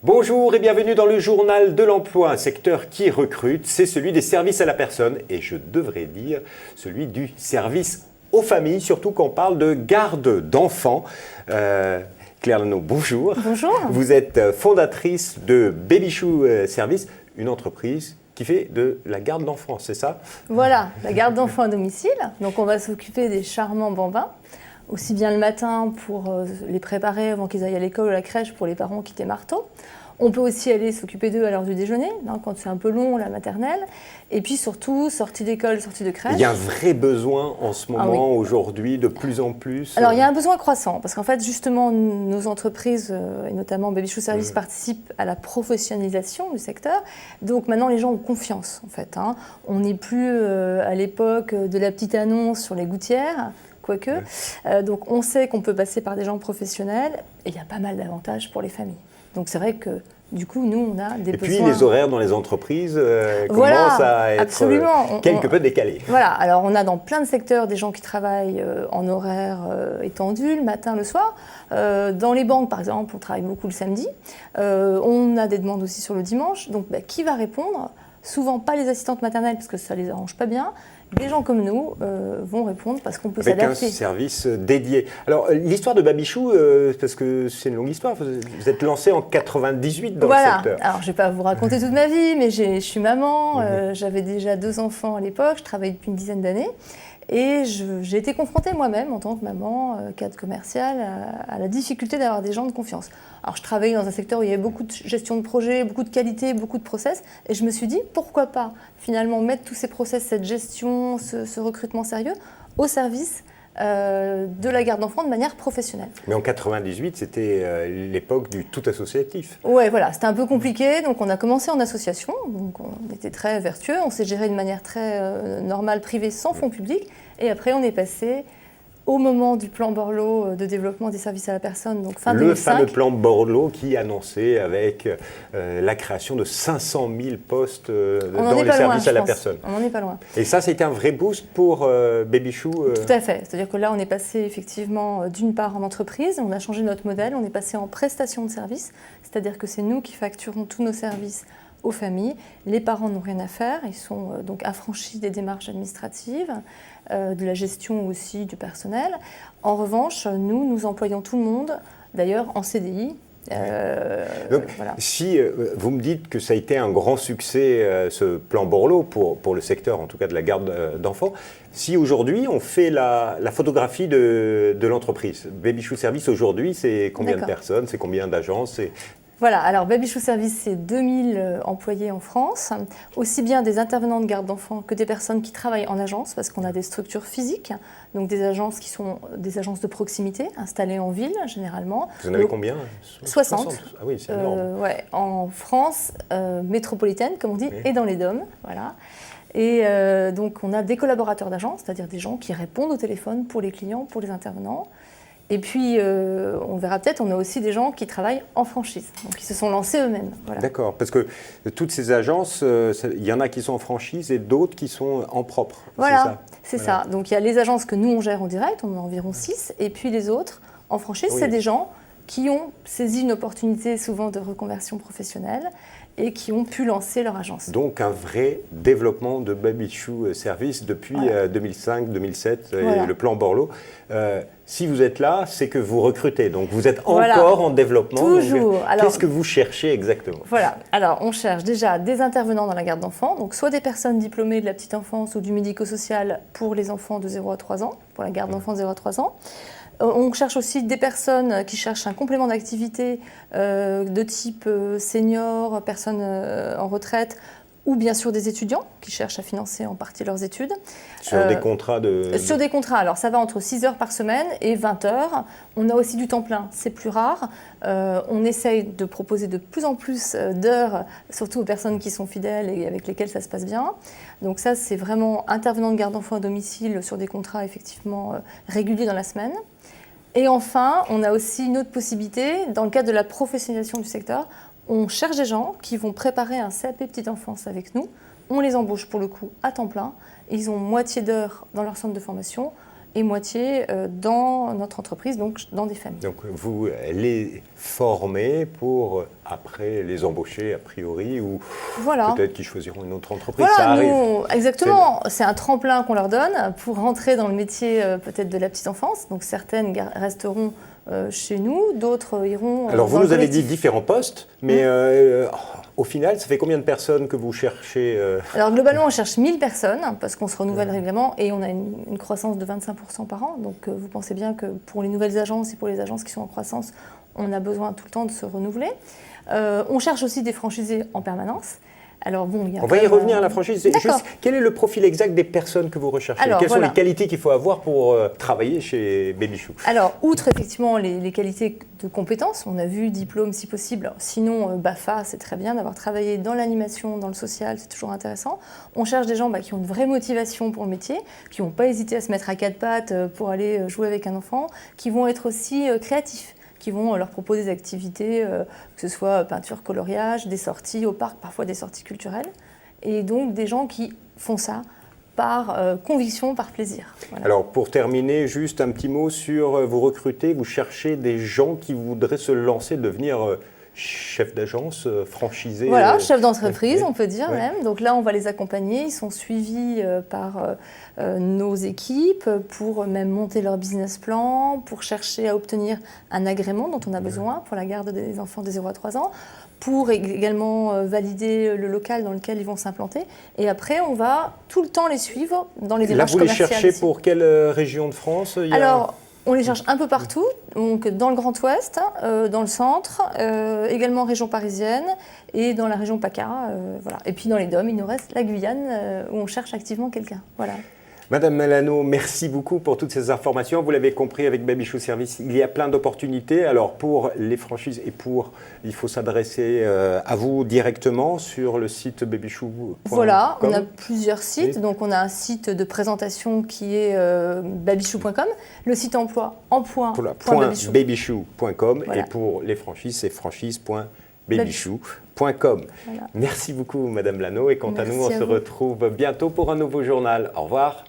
Bonjour et bienvenue dans le journal de l'emploi, un secteur qui recrute, c'est celui des services à la personne et je devrais dire celui du service aux familles, surtout quand on parle de garde d'enfants. Claire Lano, bonjour. Bonjour. Vous êtes fondatrice de Babychou Service, une entreprise qui fait de la garde d'enfants, c'est ça? Voilà, la garde d'enfants à domicile. Donc on va s'occuper des charmants bambins, aussi bien le matin pour les préparer avant qu'ils aillent à l'école ou à la crèche pour les parents qui démarrent tôt. On peut aussi aller s'occuper d'eux à l'heure du déjeuner, quand c'est un peu long, la maternelle. Et puis surtout, sortie d'école, sortie de crèche. Il y a un vrai besoin en ce moment, aujourd'hui, de plus en plus. Alors il y a un besoin croissant, parce qu'en fait, justement, nos entreprises, et notamment Babychou Service, participent à la professionnalisation du secteur. Donc maintenant, les gens ont confiance, en fait. On n'est plus à l'époque de la petite annonce sur les gouttières. Quoique. Donc on sait qu'on peut passer par des gens professionnels et il y a pas mal d'avantages pour les familles. Donc c'est vrai que du coup, nous, on a des besoins. Et puis les horaires dans les entreprises commencent à être quelque peu décalés. Voilà, alors on a dans plein de secteurs des gens qui travaillent en horaire étendu, le matin, le soir. Dans les banques, par exemple, on travaille beaucoup le samedi. On a des demandes aussi sur le dimanche. Donc qui va répondre? Souvent pas les assistantes maternelles parce que ça les arrange pas bien. Des gens comme nous vont répondre parce qu'on peut s'adapter. Avec un service dédié. Alors l'histoire de Babychou, parce que c'est une longue histoire, vous êtes lancé en 98 dans le secteur. Alors je ne vais pas vous raconter toute ma vie, mais je suis maman, j'avais déjà 2 enfants à l'époque, je travaillais depuis une dizaine d'années. Et j'ai été confrontée moi-même, en tant que maman, cadre commercial, à la difficulté d'avoir des gens de confiance. Alors je travaillais dans un secteur où il y avait beaucoup de gestion de projet, beaucoup de qualité, beaucoup de process, et je me suis dit, pourquoi pas finalement mettre tous ces process, cette gestion, ce recrutement sérieux, au service de la garde d'enfants de manière professionnelle. Mais en 98, c'était l'époque du tout associatif. Ouais, voilà, c'était un peu compliqué, donc on a commencé en association, donc on était très vertueux, on s'est géré de manière très normale, privée, sans fonds publics, et après on est passé au moment du plan Borloo de développement des services à la personne, donc fin 2005. Le fameux plan Borloo qui annonçait avec la création de 500 000 postes dans les services à la personne. On n'en est pas loin. Et ça, c'était un vrai boost pour Babychou Tout à fait. C'est-à-dire que là, on est passé effectivement d'une part en entreprise, on a changé notre modèle, on est passé en prestation de services, c'est-à-dire que c'est nous qui facturons tous nos services aux familles. Les parents n'ont rien à faire, ils sont donc affranchis des démarches administratives, de la gestion aussi du personnel. En revanche, nous employons tout le monde, d'ailleurs en CDI. Donc, si vous me dites que ça a été un grand succès, ce plan Borloo, pour le secteur en tout cas de la garde d'enfants, si aujourd'hui on fait la photographie de l'entreprise, Babychou Service aujourd'hui, c'est combien de personnes, c'est combien d'agences? Voilà, alors Babychou Service, c'est 2000 employés en France, aussi bien des intervenants de garde d'enfants que des personnes qui travaillent en agence, parce qu'on a des structures physiques, donc des agences qui sont des agences de proximité, installées en ville généralement. Vous en avez combien? 60. Ah oui, c'est énorme. En France métropolitaine, comme on dit, et dans les DOM, voilà. Et donc on a des collaborateurs d'agence, c'est-à-dire des gens qui répondent au téléphone pour les clients, pour les intervenants. Et puis, on verra peut-être, on a aussi des gens qui travaillent en franchise, donc qui se sont lancés eux-mêmes. Voilà. D'accord, parce que toutes ces agences, il y en a qui sont en franchise et d'autres qui sont en propre. Voilà, c'est ça. Donc il y a les agences que nous, on gère en direct, on en a environ 6, et puis les autres, en franchise, c'est des gens qui ont saisi une opportunité souvent de reconversion professionnelle et qui ont pu lancer leur agence. Donc un vrai développement de Babychou Service depuis 2005-2007 et le plan Borloo. Si vous êtes là, c'est que vous recrutez, donc vous êtes encore en développement. Toujours. Qu'est-ce que vous cherchez exactement? Voilà, alors on cherche déjà des intervenants dans la garde d'enfants, donc soit des personnes diplômées de la petite enfance ou du médico-social pour les enfants de 0 à 3 ans, pour la garde d'enfants de 0 à 3 ans. On cherche aussi des personnes qui cherchent un complément d'activité de type senior, personnes en retraite, ou bien sûr des étudiants qui cherchent à financer en partie leurs études. Sur des contrats Sur des contrats, alors ça va entre 6 heures par semaine et 20 heures. On a aussi du temps plein, c'est plus rare. On essaye de proposer de plus en plus d'heures, surtout aux personnes qui sont fidèles et avec lesquelles ça se passe bien. Donc ça, c'est vraiment intervenant de garde d'enfants à domicile sur des contrats effectivement réguliers dans la semaine. Et enfin, on a aussi une autre possibilité, dans le cadre de la professionnalisation du secteur, on cherche des gens qui vont préparer un CAP petite enfance avec nous. On les embauche pour le coup à temps plein. Ils ont moitié d'heures dans leur centre de formation et moitié dans notre entreprise, donc dans des familles. Donc vous les formez pour après les embaucher a priori ou peut-être qu'ils choisiront une autre entreprise, voilà, ça arrive. Exactement, c'est un tremplin qu'on leur donne pour rentrer dans le métier peut-être de la petite enfance. Donc certaines resteront chez nous, d'autres iront Alors vous dans nous le avez dit collectif. différents postes, mais au final, ça fait combien de personnes que vous cherchez Alors globalement, on cherche 1000 personnes parce qu'on se renouvelle régulièrement et on a une croissance de 25% par an. Donc vous pensez bien que pour les nouvelles agences et pour les agences qui sont en croissance, on a besoin tout le temps de se renouveler. On cherche aussi des franchisés en permanence. Alors bon, on va y revenir à la franchise. Juste, quel est le profil exact des personnes que vous recherchez? Quelles sont les qualités qu'il faut avoir pour travailler chez Babychou? Alors, outre effectivement les qualités de compétences, on a vu diplôme si possible, sinon BAFA, c'est très bien d'avoir travaillé dans l'animation, dans le social, c'est toujours intéressant. On cherche des gens qui ont une vraie motivation pour le métier, qui n'ont pas hésité à se mettre à quatre pattes pour aller jouer avec un enfant, qui vont être aussi créatifs, qui vont leur proposer des activités, que ce soit peinture, coloriage, des sorties au parc, parfois des sorties culturelles. Et donc des gens qui font ça par conviction, par plaisir. Voilà. Alors pour terminer, juste un petit mot sur vous recrutez, vous cherchez des gens qui voudraient se lancer, devenir chef d'agence, franchisé. Voilà, chef d'entreprise, on peut dire même. Donc là, on va les accompagner. Ils sont suivis par nos équipes pour même monter leur business plan, pour chercher à obtenir un agrément dont on a besoin pour la garde des enfants de 0 à 3 ans, pour également valider le local dans lequel ils vont s'implanter. Et après, on va tout le temps les suivre dans les démarches commerciales. Là, vous les cherchez pour quelle région de France? Alors, on les cherche un peu partout, donc dans le Grand Ouest, dans le centre, également région parisienne et dans la région PACA. Voilà. Et puis dans les DOM, il nous reste la Guyane où on cherche activement quelqu'un. Voilà. Madame Malano, merci beaucoup pour toutes ces informations. Vous l'avez compris, avec Babychou Service, il y a plein d'opportunités. Alors pour les franchises il faut s'adresser à vous directement sur le site babychou.com. Voilà, on a plusieurs sites. Donc on a un site de présentation qui est babychou.com. Le site emploi, emploi.babychou.com. Voilà. Et pour les franchises, c'est franchise.babychou.com. Voilà. Merci beaucoup, Madame Lano. Et quant à nous, on se retrouve bientôt pour un nouveau journal. Au revoir.